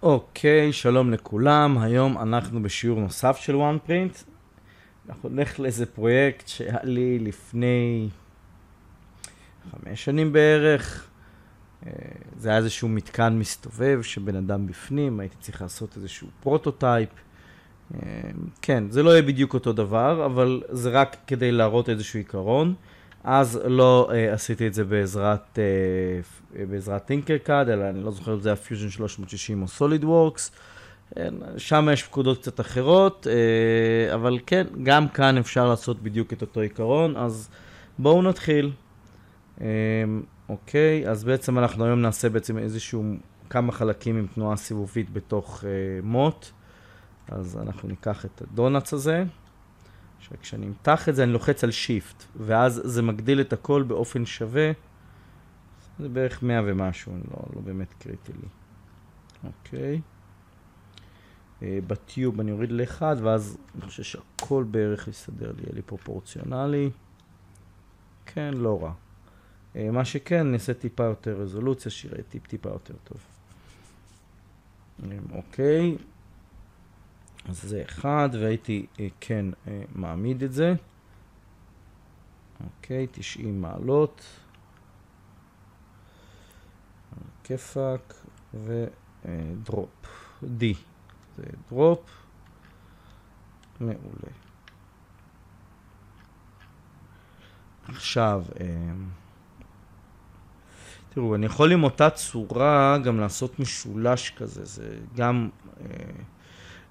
אוקיי, שלום לכולם. היום אנחנו בשיעור נוסף של OnePrint. אנחנו נלך לאיזה פרויקט שהיה לי לפני 5 שנים בערך. זה היה איזשהו מתקן מסתובב שבן אדם בפנים, הייתי צריך לעשות איזשהו פרוטוטייפ. כן, זה לא יהיה בדיוק אותו דבר, אבל זה רק כדי להראות איזשהו עיקרון. אז לא עשיתי את זה בעזרת טינקרקאד, אלא אני לא זוכר אם זה היה Fusion 360 או SolidWorks. שם יש פקודות קצת אחרות, אבל כן, גם כאן אפשר לעשות בדיוק את אותו עיקרון, אז בואו נתחיל. אוקיי, אז בעצם אנחנו היום נעשה בעצם כמה חלקים עם תנועה סיבובית בתוך מוט. אז אנחנו ניקח את הדונאץ הזה, כשאני אמתח את זה אני לוחץ על Shift, ואז זה מגדיל את הכל באופן שווה. זה בערך 100 ומשהו, לא באמת קריטי לי. אוקיי. בטיוב אני אוריד ל-1, ואז אני חושב שהכל בערך יסדר לי, יהיה לי פרופורציונלי. כן, לא רע. מה שכן, נעשה טיפה יותר רזולוציה, שיראה טיפה יותר טוב. אוקיי. אז זה 1, והייתי כן מעמיד את זה. אוקיי, 90 מעלות. כיפק, ודרופ. D. זה דרופ. מעולה. עכשיו, תראו, אני יכול עם אותה צורה גם לעשות משולש כזה. זה גם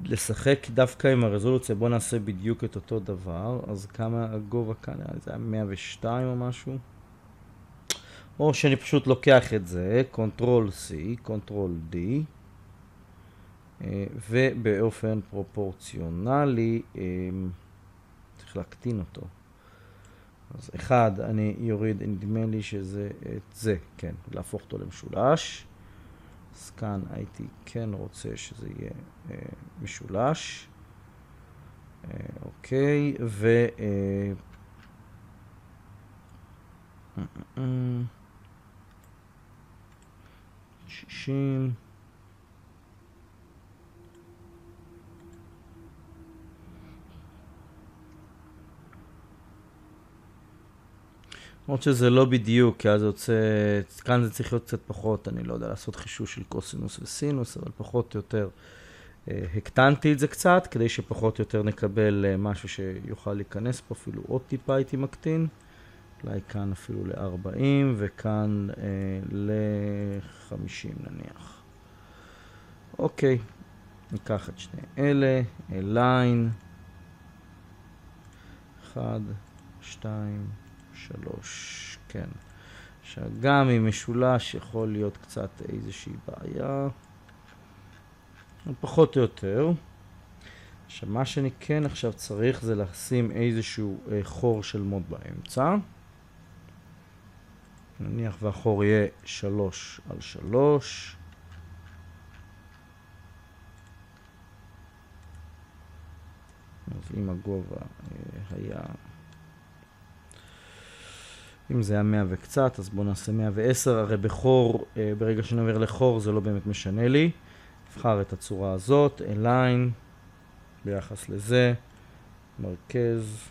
לשחק דווקא עם הרזולוציה. בואו נעשה בדיוק את אותו דבר. אז כמה הגובה כאן? זה היה 102 או משהו. או שאני פשוט לוקח את זה, Ctrl C, Ctrl D, ובאופן פרופורציונלי צריך להקטין אותו. אז אחד, אני יוריד, נדמה לי שזה את זה, כן, להפוך אותו למשולש. אז כאן הייתי כן רוצה שזה יהיה משולש. אוקיי, 60. למרות שזה לא בדיוק, כי אז יוצא, כאן זה צריך להיות קצת פחות, אני לא יודע, לעשות חישוש של קוסינוס וסינוס, אבל פחות או יותר הקטנתי את זה קצת, כדי שפחות או יותר נקבל משהו שיוכל להיכנס פה, אפילו עוד טיפה הייתי מקטין, אולי כאן אפילו ל-40 וכאן ל-50 נניח. אוקיי, ניקח את שני אלה, אליין, 1, 2, 3, כן. שגם עם משולש יכול להיות קצת איזושהי בעיה. פחות או יותר. עכשיו, מה שאני כן עכשיו צריך זה לשים איזשהו חור של מוד באמצע. נניח והחור יהיה 3 על 3. אז אם הגובה היה... אם זה היה 100 וקצת, אז בואו נעשה 110. הרי בחור, ברגע שאני עובר לחור, זה לא באמת משנה לי. נבחר את הצורה הזאת, Align, ביחס לזה, מרכז,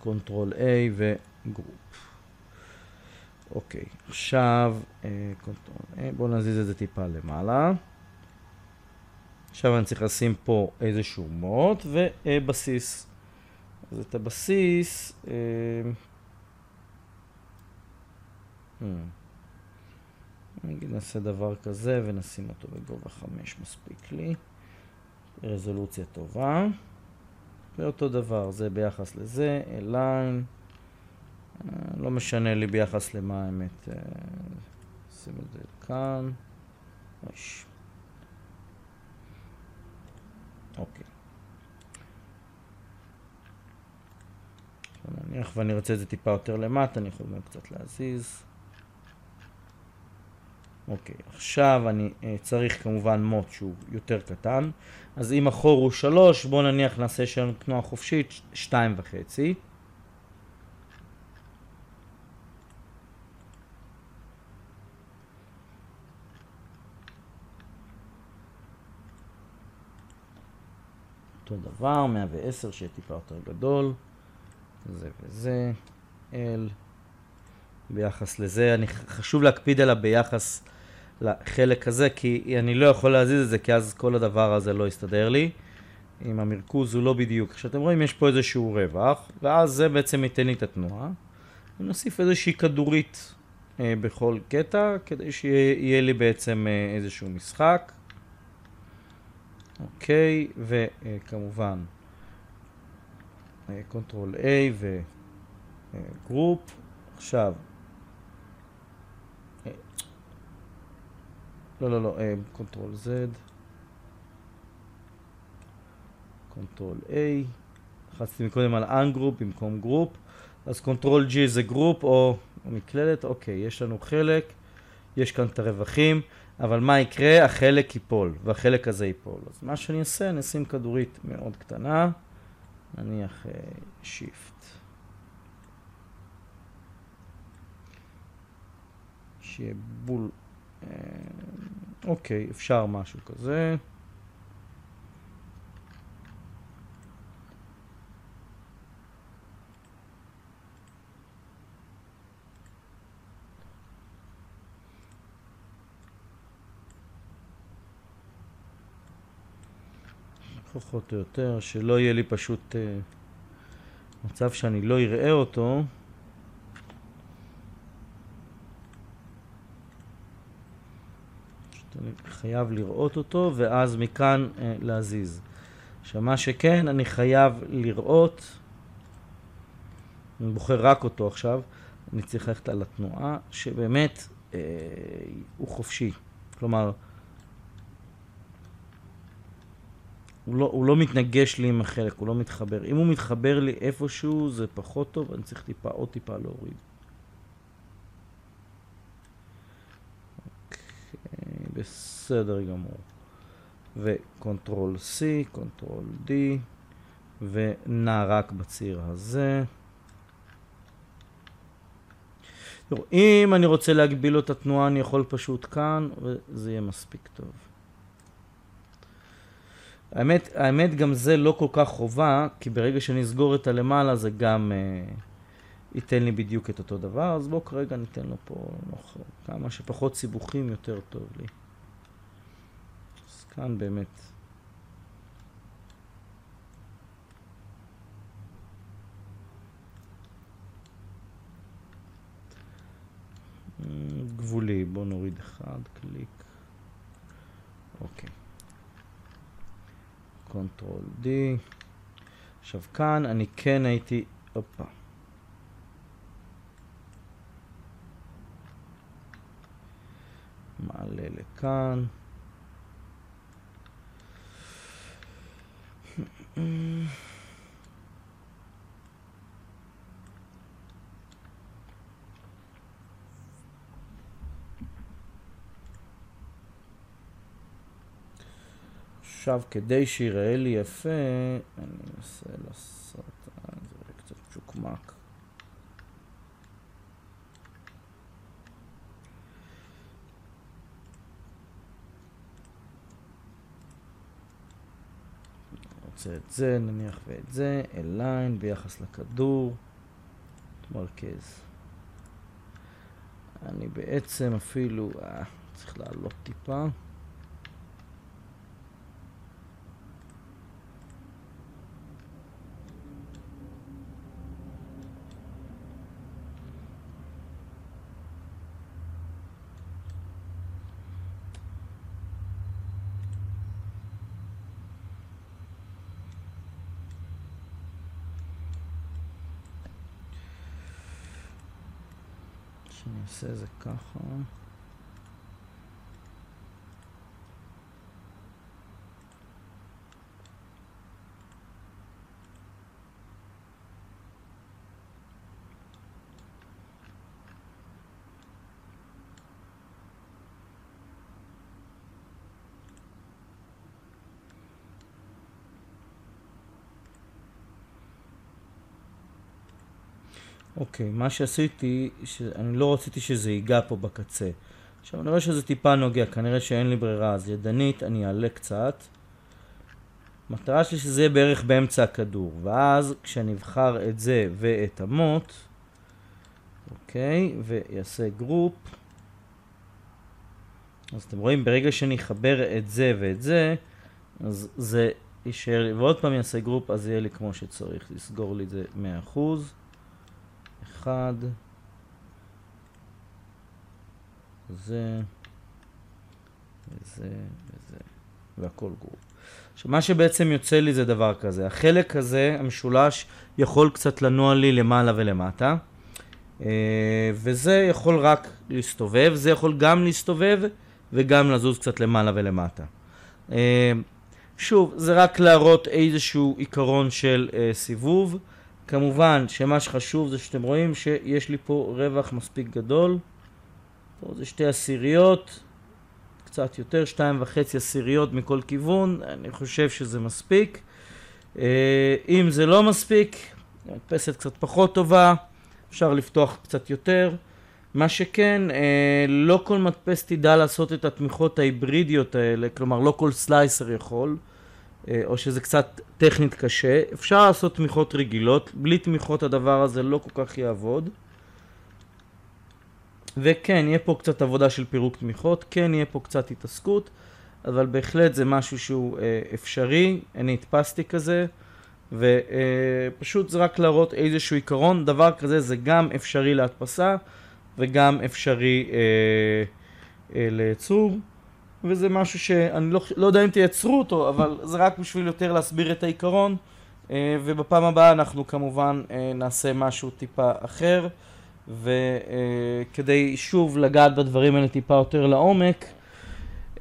Ctrl A וגרופ. אוקיי, עכשיו, Ctrl A, בואו נזיז את זה טיפה למעלה. עכשיו אני צריך לשים פה איזשהו מוט ובסיס. אז את הבסיס, נגיד נעשה דבר כזה ונשים אותו בגובה 5 מספיק לי. רזולוציה טובה. ואותו דבר, זה ביחס לזה, Align. לא משנה לי ביחס למה האמת. שים את זה כאן. אוקיי. נניח ואני רוצה את זה טיפה יותר למטה, אני יכול גם קצת להזיז. אוקיי, עכשיו אני צריך כמובן מוט שהוא יותר קטן. אז אם החור הוא 3, בואו נניח נעשה שלנו תנועה חופשית 2.5. אותו דבר, 110 שיהיה טיפה יותר גדול, זה וזה, L, ביחס לזה, חשוב להקפיד עליו ביחס לחלק הזה, כי אני לא יכול להזיז את זה, כי אז כל הדבר הזה לא יסתדר לי. עם המרכוז הוא לא בדיוק. כשאתם רואים, יש פה איזשהו רווח, ואז זה בעצם ייתן לי את התנועה. ונוסיף איזושהי כדורית בכל קטע, כדי שיהיה לי בעצם איזשהו משחק. אוקיי, וכמובן, Ctrl A וגרופ. עכשיו, לא, Ctrl Z. Ctrl A, לחצתי מקודם על Ungroup במקום גרופ, אז Ctrl G זה גרופ או מקלדת. אוקיי, יש לנו חלק, יש כאן את הרווחים, אבל מה יקרה? החלק ייפול, והחלק הזה ייפול. אז מה שאני אעשה, נשים כדורית מאוד קטנה, נניח Shift. שיהיה בול, אוקיי, אפשר משהו כזה. פחות או יותר, שלא יהיה לי פשוט מצב שאני לא אראה אותו. אני חייב לראות אותו, ואז מכאן להזיז. עכשיו מה שכן, אני חייב לראות, אני בוחר רק אותו עכשיו, אני צריך ללכת על התנועה, שבאמת הוא חופשי. כלומר, הוא לא מתנגש לי עם החלק, הוא לא מתחבר. אם הוא מתחבר לי איפשהו, זה פחות טוב, אני צריך טיפה, עוד טיפה להוריד. אוקיי, בסדר גמור. וקונטרול C, קונטרול D, ונע רק בציר הזה. תראו, אם אני רוצה להגביל לו את התנועה, אני יכול פשוט כאן, וזה יהיה מספיק טוב. האמת גם זה לא כל כך חובה, כי ברגע שאני אסגור את הלמעלה זה גם ייתן לי בדיוק את אותו דבר, אז בואו כרגע ניתן לו פה כמה שפחות סיבוכים יותר טוב לי. אז כאן באמת. גבולי, בואו נוריד אחד, קליק. אוקיי. קונטרול D. עכשיו כאן אני כן הייתי, אופה. מעלה לכאן. עכשיו, כדי שיראה לי יפה, אני אנסה לעשות, זה יראה קצת צ'וקמק. רוצה את זה, נניח ואת זה, אליין ביחס לכדור, תמרכז. אני בעצם אפילו, צריך לעלות טיפה. שאני אעשה זה ככה. אוקיי, מה שעשיתי, אני לא רציתי שזה ייגע פה בקצה. עכשיו אני רואה שזה טיפה נוגע, כנראה שאין לי ברירה, אז ידנית אני אעלה קצת. המטרה שלי שזה יהיה בערך באמצע הכדור, ואז כשנבחר את זה ואת המוט, אוקיי, ויעשה גרופ, אז אתם רואים, ברגע שאני אחבר את זה ואת זה, אז זה יישאר לי, ועוד פעם יעשה גרופ, אז יהיה לי כמו שצריך, לסגור לי את זה 100%, 1, זה, וזה, וזה, והכל גרופ. עכשיו, מה שבעצם יוצא לי זה דבר כזה, החלק הזה, המשולש, יכול קצת לנוע לי למעלה ולמטה, וזה יכול רק להסתובב, זה יכול גם להסתובב, וגם לזוז קצת למעלה ולמטה. שוב, זה רק להראות איזשהו עיקרון של סיבוב. כמובן שמה שחשוב זה שאתם רואים שיש לי פה רווח מספיק גדול. פה זה 2 עשיריות, קצת יותר, 2.5 עשיריות מכל כיוון. אני חושב שזה מספיק. אם זה לא מספיק, מדפסת קצת פחות טובה, אפשר לפתוח קצת יותר. מה שכן, לא כל מדפס תדע לעשות את התמיכות ההיברידיות האלה, כלומר לא כל סלייסר יכול, או שזה קצת טכנית קשה. אפשר לעשות תמיכות רגילות, בלי תמיכות הדבר הזה לא כל כך יעבוד. וכן, יהיה פה קצת עבודה של פירוק תמיכות, כן יהיה פה קצת התעסקות, אבל בהחלט זה משהו שהוא אפשרי, אני הדפסתי כזה, ופשוט זה רק להראות איזשהו עיקרון, דבר כזה זה גם אפשרי להדפסה, וגם אפשרי לייצור, וזה משהו שאני לא יודע אם תייצרו אותו, אבל זה רק בשביל יותר להסביר את העיקרון, ובפעם הבאה אנחנו כמובן נעשה משהו טיפה אחר, וכדי שוב לגעת בדברים האלה טיפה יותר לעומק,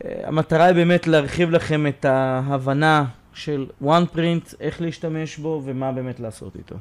המטרה היא באמת להרחיב לכם את ההבנה של OnePrint, איך להשתמש בו ומה באמת לעשות איתו.